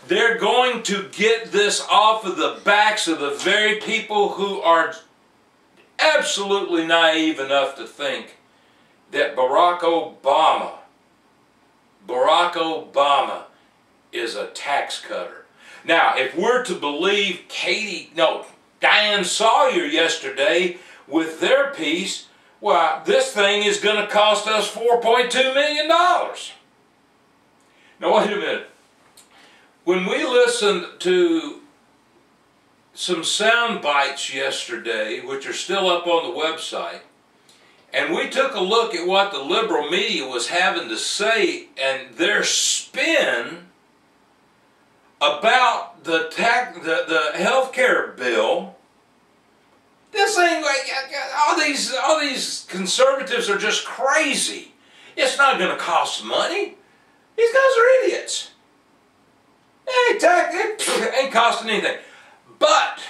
They're going to get this off of the backs of the very people who are absolutely naive enough to think that Barack Obama is a tax cutter. Now, if we're to believe Diane Sawyer yesterday with their piece, well, this thing is going to cost us $4.2 million. Now, wait a minute. When we listened to some sound bites yesterday, which are still up on the website, and we took a look at what the liberal media was having to say and their spin about the health care bill, this thing, all these conservatives are just crazy. It's not going to cost money. These guys are idiots. It ain't costing anything. But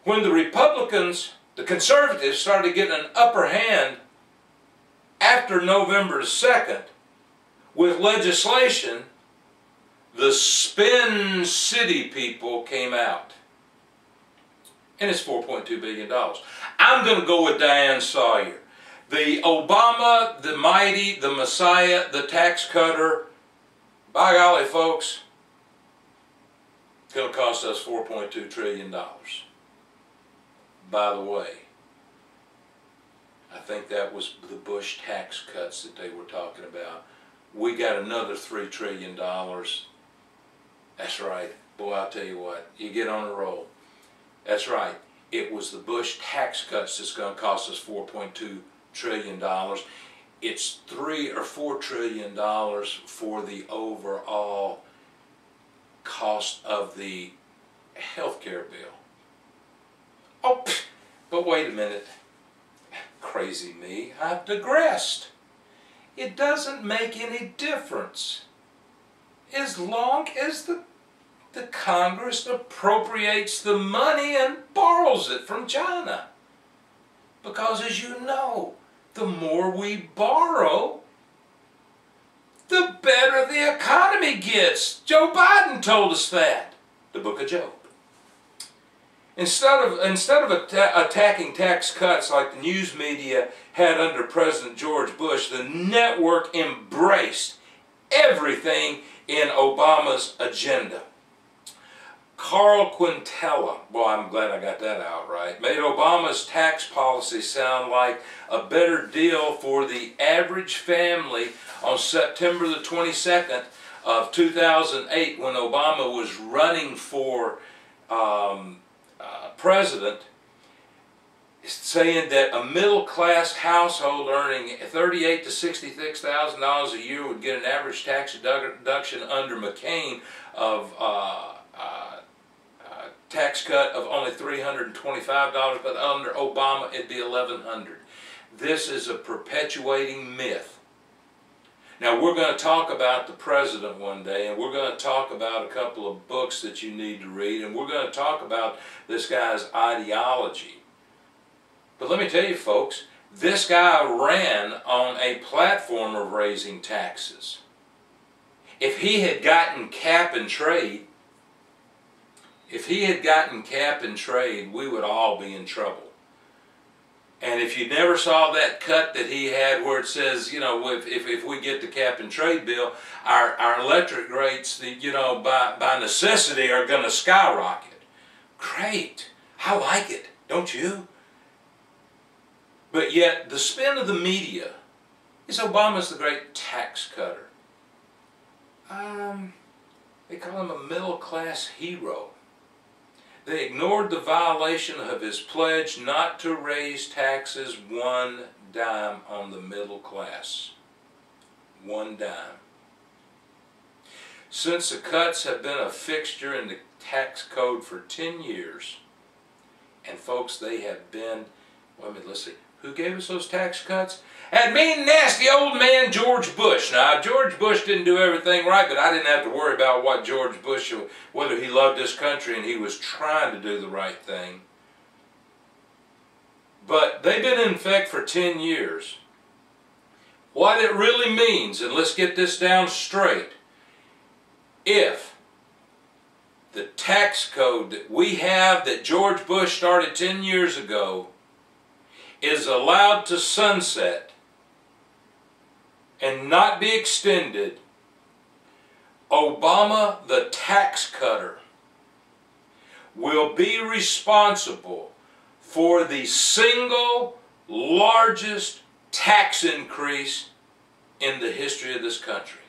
when the Republicans, the conservatives, started getting an upper hand after November 2nd with legislation, the Spin City people came out. And it's $4.2 billion. I'm going to go with Diane Sawyer. The Obama, the mighty, the Messiah, the tax cutter, by golly, folks, it's going to cost us $4.2 trillion. By the way, I think that was the Bush tax cuts that they were talking about. We got another $3 trillion. That's right. Boy, I'll tell you what, you get on a roll. That's right. It was the Bush tax cuts that's going to cost us $4.2 trillion. It's $3 or $4 trillion for the overall cost of the health care bill. Oh, but wait a minute. Crazy me, I've digressed. It doesn't make any difference as long as the Congress appropriates the money and borrows it from China. Because as you know, the more we borrow, the better the economy gets. Joe Biden told us that. The book of Job. Instead of attacking tax cuts like the news media had under President George Bush, the network embraced everything in Obama's agenda. Carl Quintella, boy, I'm glad I got that out right, made Obama's tax policy sound like a better deal for the average family on September the 22nd of 2008 when Obama was running for president, saying that a middle-class household earning $38,000 to $66,000 a year would get an average tax deduction under McCain of tax cut of only $325, but under Obama it'd be $1,100. This is a perpetuating myth. Now we're going to talk about the president one day, and we're going to talk about a couple of books that you need to read, and we're going to talk about this guy's ideology. But let me tell you folks, this guy ran on a platform of raising taxes. If he had gotten cap and trade, we would all be in trouble. And if you never saw that cut that he had where it says, you know, if we get the cap and trade bill, our electric rates, by necessity are going to skyrocket. Great. I like it. Don't you? But yet the spin of the media is Obama's the great tax cutter. They call him a middle-class hero. They ignored the violation of his pledge not to raise taxes one dime on the middle class. One dime. Since the cuts have been a fixture in the tax code for 10 years, and folks, they have been, wait a minute, let's see, who gave us those tax cuts? That mean, nasty old man George Bush. Now, George Bush didn't do everything right, but I didn't have to worry about what George Bush, whether he loved this country and he was trying to do the right thing. But they've been in effect for 10 years. What it really means, and let's get this down straight, if the tax code that we have that George Bush started 10 years ago is allowed to sunset and not be extended, Obama, the tax cutter, will be responsible for the single largest tax increase in the history of this country.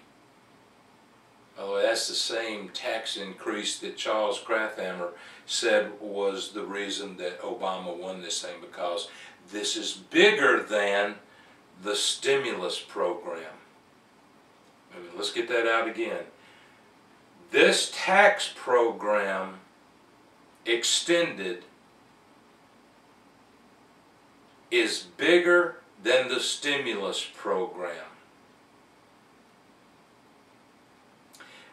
By the way, that's the same tax increase that Charles Krafthammer said was the reason that Obama won this thing, because this is bigger than the stimulus program. Let's get that out again. This tax program extended is bigger than the stimulus program.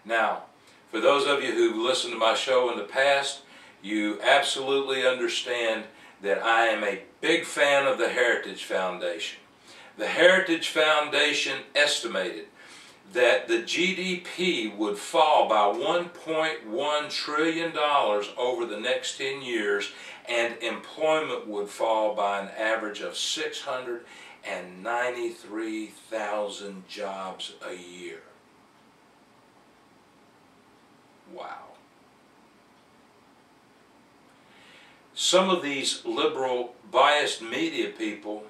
Now, for those of you who've listened to my show in the past, you absolutely understand that I am a big fan of the Heritage Foundation. The Heritage Foundation estimated that the GDP would fall by $1.1 trillion over the next 10 years, and employment would fall by an average of 693,000 jobs a year. Wow. Some of these liberal biased media people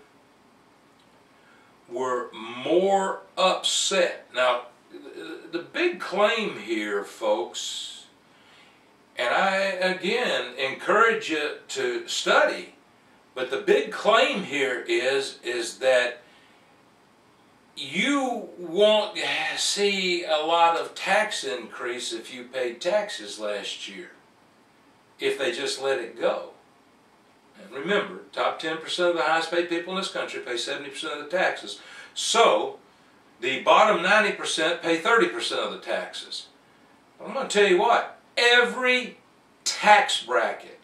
were more upset. Now, the big claim here, folks, and I again encourage you to study, but the big claim here is that you won't see a lot of tax increase if you paid taxes last year, if they just let it go. And remember, top 10% of the highest paid people in this country pay 70% of the taxes. So, the bottom 90% pay 30% of the taxes. I'm going to tell you what, every tax bracket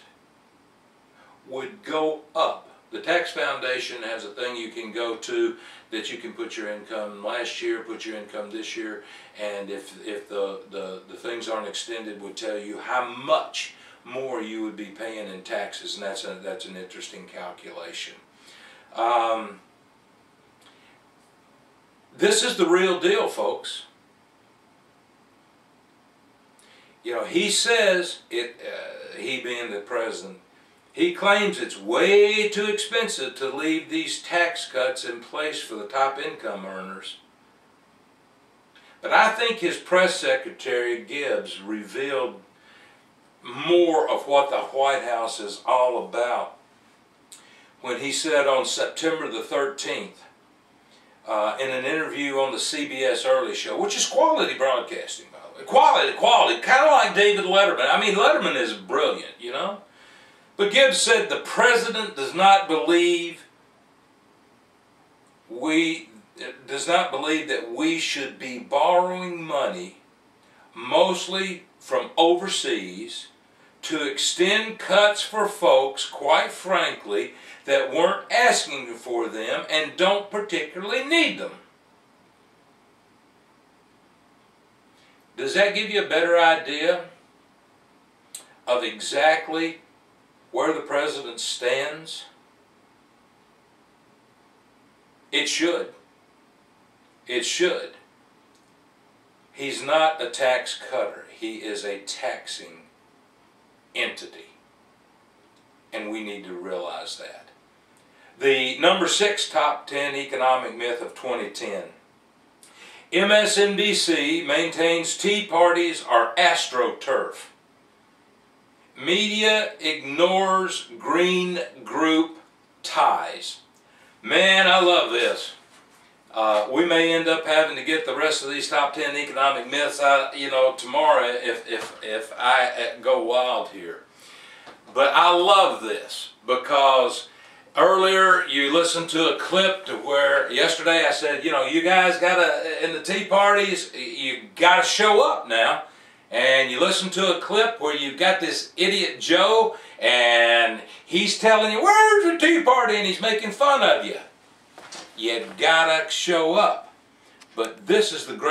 would go up. The Tax Foundation has a thing you can go to that you can put your income last year, put your income this year, and if the things aren't extended, would tell you how much more you would be paying in taxes, and that's an interesting calculation. This is the real deal, folks. You know, he says, he being the president, he claims it's way too expensive to leave these tax cuts in place for the top income earners. But I think his press secretary, Gibbs, revealed more of what the White House is all about when he said on September the 13th, in an interview on the CBS Early Show, which is quality broadcasting, by the way. Quality, kind of like David Letterman. I mean, Letterman is brilliant, you know. But Gibbs said the president does not believe that we should be borrowing money, mostly from overseas, to extend cuts for folks, quite frankly, that weren't asking for them and don't particularly need them. Does that give you a better idea of exactly where the president stands? It should. It should. He's not a tax cutter. He is a taxing entity. And we need to realize that. The number 6 top 10 economic myth of 2010. MSNBC maintains Tea Parties are AstroTurf. Media ignores green group ties. Man, I love this. We may end up having to get the rest of these top 10 economic myths out, tomorrow if I go wild here. But I love this because earlier you listened to a clip to where yesterday I said, you guys gotta, in the Tea Parties, you gotta show up now. And you listen to a clip where you've got this idiot Joe and he's telling you, where's the Tea Party? And he's making fun of you. You gotta show up. But this is the great